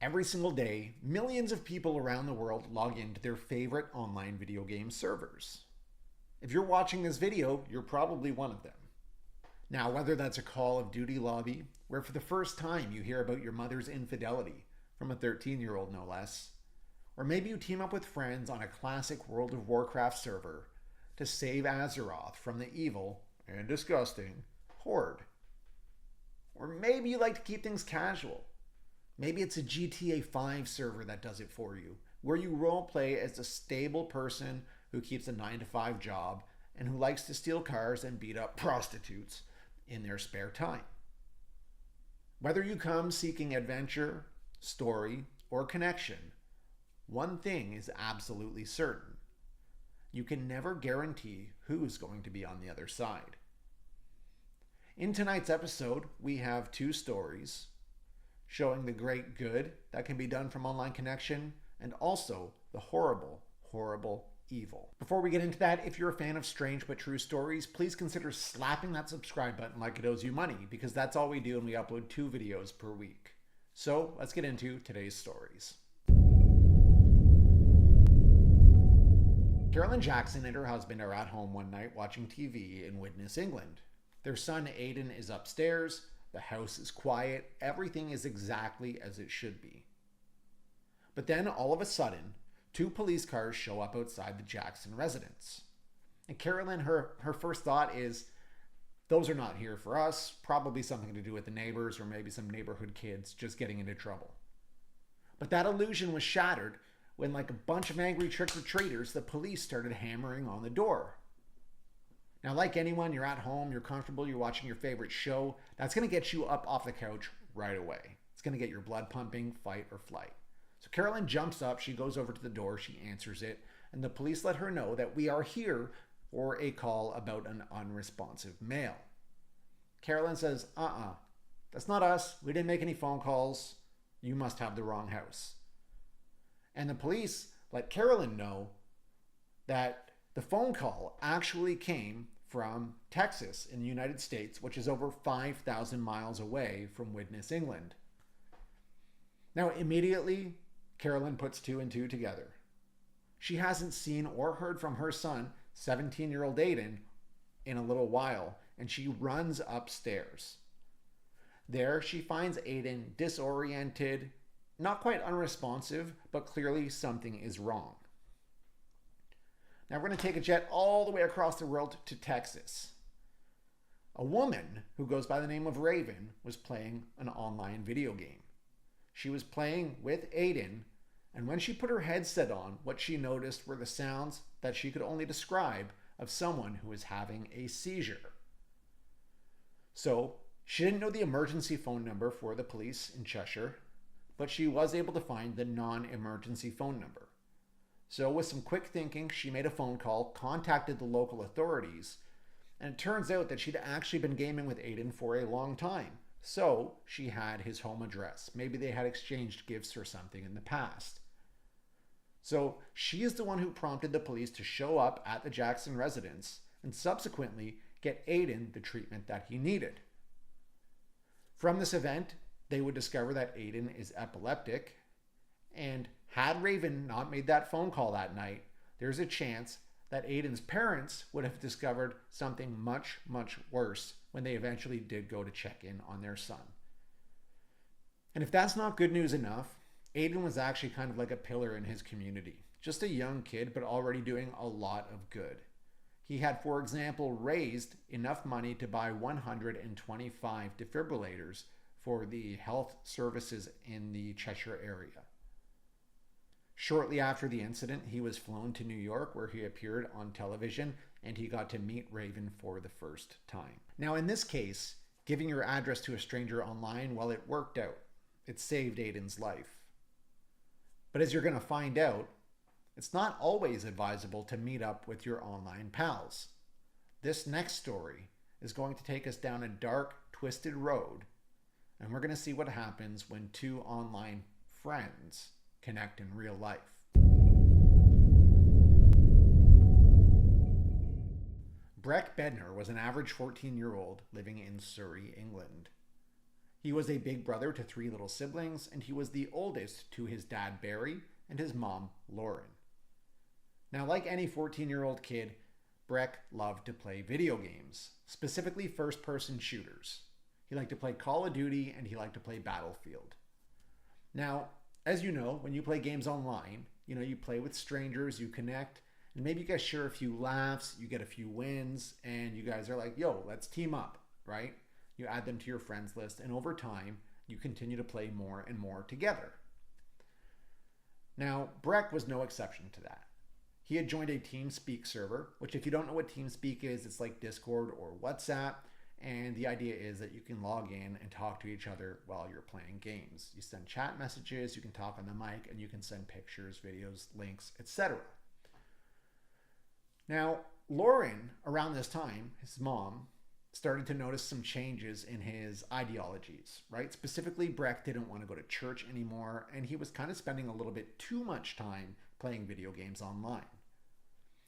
Every single day, millions of people around the world log into their favorite online video game servers. If you're watching this video, you're probably one of them. Now, whether that's a Call of Duty lobby, where for the first time you hear about your mother's infidelity, from a 13-year-old no less, or maybe you team up with friends on a classic World of Warcraft server to save Azeroth from the evil and disgusting Horde. Or maybe you like to keep things casual. Maybe it's a GTA 5 server that does it for you, where you roleplay as a stable person who keeps a 9-to-5 job and who likes to steal cars and beat up prostitutes in their spare time. Whether you come seeking adventure, story, or connection, one thing is absolutely certain. You can never guarantee who's going to be on the other side. In tonight's episode, we have two stories showing the great good that can be done from online connection and also the horrible, horrible evil. Before we get into that, if you're a fan of strange but true stories, please consider slapping that subscribe button like it owes you money, because that's all we do and we upload 2 videos per week. So let's get into today's stories. Carolyn Jackson and her husband are at home one night watching TV in Widnes, England. Their son Aiden is upstairs, the house is quiet, everything is exactly as it should be. But then all of a sudden, 2 police cars show up outside the Jackson residence. And Carolyn, her first thought is, those are not here for us, probably something to do with the neighbors or maybe some neighborhood kids just getting into trouble. But that illusion was shattered when, like a bunch of angry trick-or-treaters, the police started hammering on the door. Now, like anyone, you're at home, you're comfortable, you're watching your favorite show. That's going to get you up off the couch right away. It's going to get your blood pumping, fight or flight. So Carolyn jumps up, she goes over to the door, she answers it, and the police let her know that we are here for a call about an unresponsive male. Carolyn says, that's not us. We didn't make any phone calls. You must have the wrong house. And the police let Carolyn know that the phone call actually came from Texas in the United States, which is over 5,000 miles away from Widnes, England. Now, immediately, Carolyn puts 2 and 2 together. She hasn't seen or heard from her son, 17-year-old Aiden, in a little while, and she runs upstairs. There, she finds Aiden disoriented, not quite unresponsive, but clearly something is wrong. Now we're going to take a jet all the way across the world to Texas. A woman who goes by the name of Raven was playing an online video game. She was playing with Aiden, and when she put her headset on, what she noticed were the sounds that she could only describe of someone who was having a seizure. So she didn't know the emergency phone number for the police in Cheshire, but she was able to find the non-emergency phone number. So with some quick thinking, she made a phone call, contacted the local authorities, and it turns out that she'd actually been gaming with Aiden for a long time. So she had his home address. Maybe they had exchanged gifts or something in the past. So she is the one who prompted the police to show up at the Jackson residence and subsequently get Aiden the treatment that he needed. From this event, they would discover that Aiden is epileptic, and had Raven not made that phone call that night, there's a chance that Aiden's parents would have discovered something much, much worse when they eventually did go to check in on their son. And if that's not good news enough, Aiden was actually kind of like a pillar in his community. Just a young kid, but already doing a lot of good. He had, for example, raised enough money to buy 125 defibrillators for the health services in the Cheshire area. Shortly after the incident, he was flown to New York, where he appeared on television, and he got to meet Raven for the first time. Now, in this case, giving your address to a stranger online, well, it worked out. It saved Aiden's life. But as you're going to find out, it's not always advisable to meet up with your online pals. This next story is going to take us down a dark, twisted road, and we're going to see what happens when 2 online friends connect in real life. Breck Bednar was an average 14-year-old living in Surrey, England. He was a big brother to 3 little siblings, and he was the oldest to his dad Barry and his mom Lauren. Now, like any 14-year-old kid, Breck loved to play video games, specifically first-person shooters. He liked to play Call of Duty and he liked to play Battlefield. Now, as you know, when you play games online, you play with strangers, you connect, and maybe you guys share a few laughs, you get a few wins, and you guys are like, yo, let's team up, right? You add them to your friends list, and over time, you continue to play more and more together. Now, Breck was no exception to that. He had joined a TeamSpeak server, which if you don't know what TeamSpeak is, it's like Discord or WhatsApp. And the idea is that you can log in and talk to each other while you're playing games. You send chat messages, you can talk on the mic, and you can send pictures, videos, links, etc. Now, Lauren, around this time, his mom, started to notice some changes in his ideologies, right? Specifically, Breck didn't want to go to church anymore, and he was kind of spending a little bit too much time playing video games online.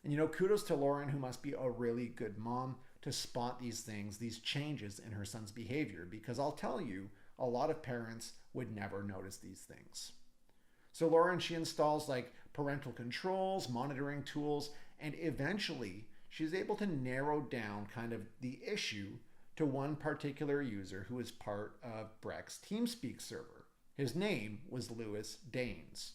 And kudos to Lauren, who must be a really good mom, to spot these things, these changes in her son's behavior, because I'll tell you, a lot of parents would never notice these things. So Lauren, she installs like parental controls, monitoring tools, and eventually she's able to narrow down kind of the issue to one particular user who is part of Breck's TeamSpeak server. His name was Lewis Daynes.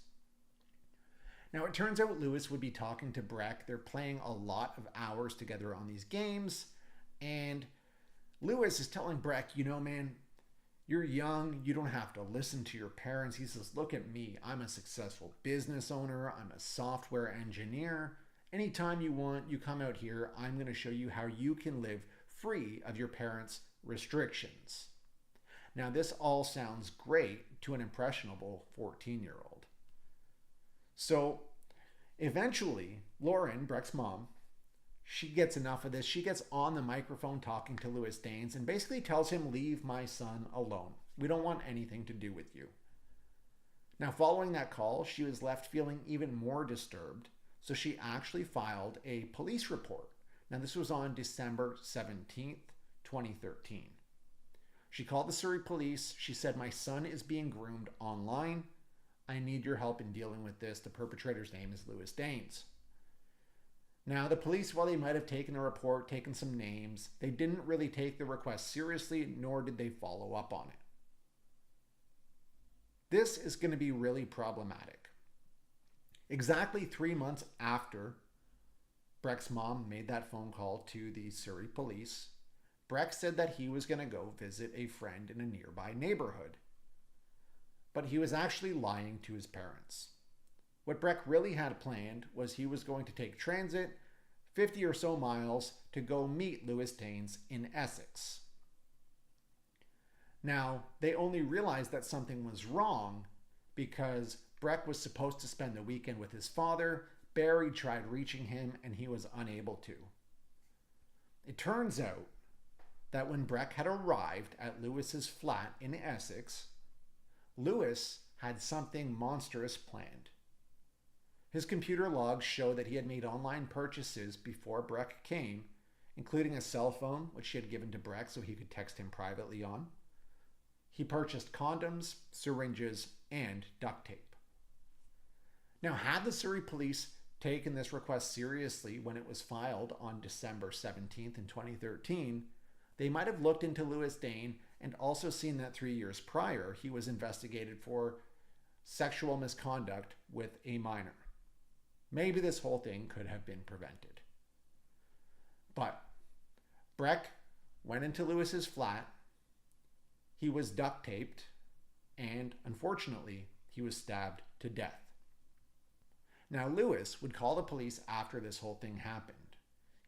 Now, it turns out Lewis would be talking to Breck. They're playing a lot of hours together on these games. And Lewis is telling Breck, man, you're young. You don't have to listen to your parents. He says, look at me. I'm a successful business owner. I'm a software engineer. Anytime you want, you come out here. I'm going to show you how you can live free of your parents' restrictions. Now, this all sounds great to an impressionable 14-year-old. So eventually, Lauren, Breck's mom, she gets enough of this. She gets on the microphone talking to Lewis Daynes and basically tells him, leave my son alone. We don't want anything to do with you. Now, following that call, she was left feeling even more disturbed, so she actually filed a police report. Now, this was on December 17th, 2013. She called the Surrey police. She said, my son is being groomed online. I need your help in dealing with this. The perpetrator's name is Lewis Daynes. Now, the police, while they might have taken the report, taken some names, they didn't really take the request seriously, nor did they follow up on it. This is going to be really problematic. Exactly 3 months after Breck's mom made that phone call to the Surrey police, Breck said that he was going to go visit a friend in a nearby neighborhood. But he was actually lying to his parents. What Breck really had planned was he was going to take transit 50 or so miles to go meet Lewis Daynes in Essex. Now, they only realized that something was wrong because Breck was supposed to spend the weekend with his father. Barry tried reaching him and he was unable to. It turns out that when Breck had arrived at Lewis's flat in Essex, Lewis had something monstrous planned. His computer logs show that he had made online purchases before Breck came, including a cell phone, which she had given to Breck so he could text him privately on. He purchased condoms, syringes, and duct tape. Now, had the Surrey police taken this request seriously when it was filed on December 17th in 2013, they might have looked into Lewis Daynes and also seen that 3 years prior he was investigated for sexual misconduct with a minor. Maybe this whole thing could have been prevented. But Breck went into Lewis's flat. He was duct taped, and unfortunately, he was stabbed to death. Now, Lewis would call the police after this whole thing happened.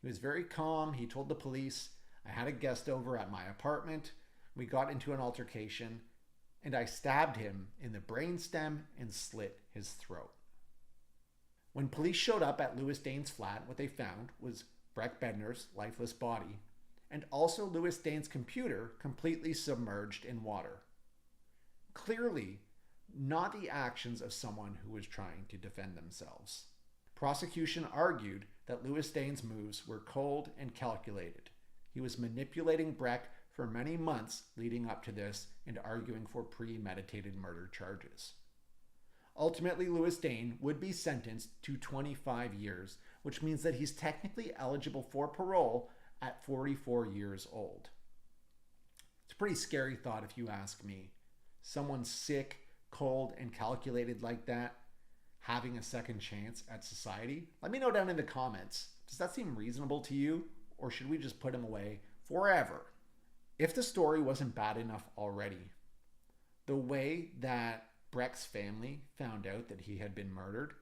He was very calm. He told the police, I had a guest over at my apartment. We got into an altercation, and I stabbed him in the brainstem and slit his throat. When police showed up at Lewis Daynes' flat, what they found was Breck Bednar's lifeless body, and also Lewis Daynes' computer completely submerged in water. Clearly, not the actions of someone who was trying to defend themselves. Prosecution argued that Lewis Daynes' moves were cold and calculated. He was manipulating Breck for many months leading up to this and arguing for premeditated murder charges. Ultimately, Lewis Daynes would be sentenced to 25 years, which means that he's technically eligible for parole at 44 years old. It's a pretty scary thought if you ask me. Someone sick, cold, and calculated like that, having a second chance at society? Let me know down in the comments. Does that seem reasonable to you? Or should we just put him away forever? If the story wasn't bad enough already, the way that Breck's family found out that he had been murdered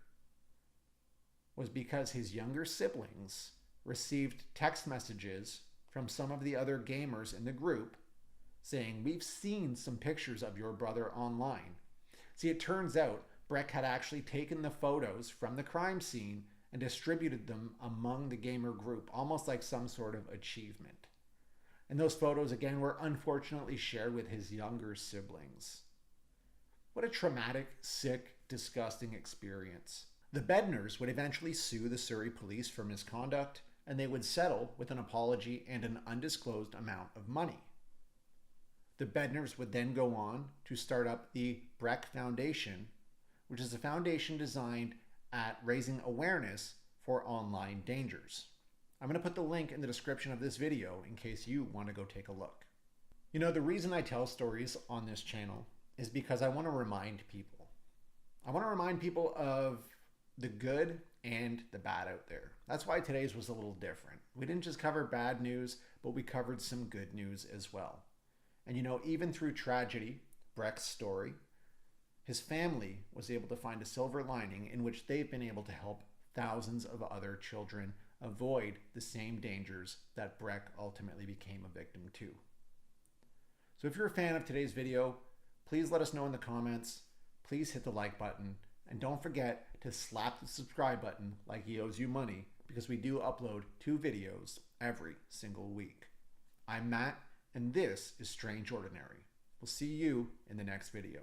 was because his younger siblings received text messages from some of the other gamers in the group saying, "We've seen some pictures of your brother online." See, it turns out Breck had actually taken the photos from the crime scene and distributed them among the gamer group, almost like some sort of achievement. And those photos, again, were unfortunately shared with his younger siblings. What a traumatic, sick, disgusting experience. The Bednars would eventually sue the Surrey police for misconduct, and they would settle with an apology and an undisclosed amount of money. The Bednars would then go on to start up the Breck Foundation, which is a foundation designed at raising awareness for online dangers. I'm going to put the link in the description of this video in case you want to go take a look. You know, the reason I tell stories on this channel is because I want to remind people. I want to remind people of the good and the bad out there. That's why today's was a little different. We didn't just cover bad news, but we covered some good news as well. And you know, even through tragedy, Breck's story, his family was able to find a silver lining in which they've been able to help thousands of other children avoid the same dangers that Breck ultimately became a victim to. So if you're a fan of today's video, please let us know in the comments. Please hit the like button. And don't forget to slap the subscribe button like he owes you money, because we do upload 2 videos every single week. I'm Matt, and this is Strange Ordinary. We'll see you in the next video.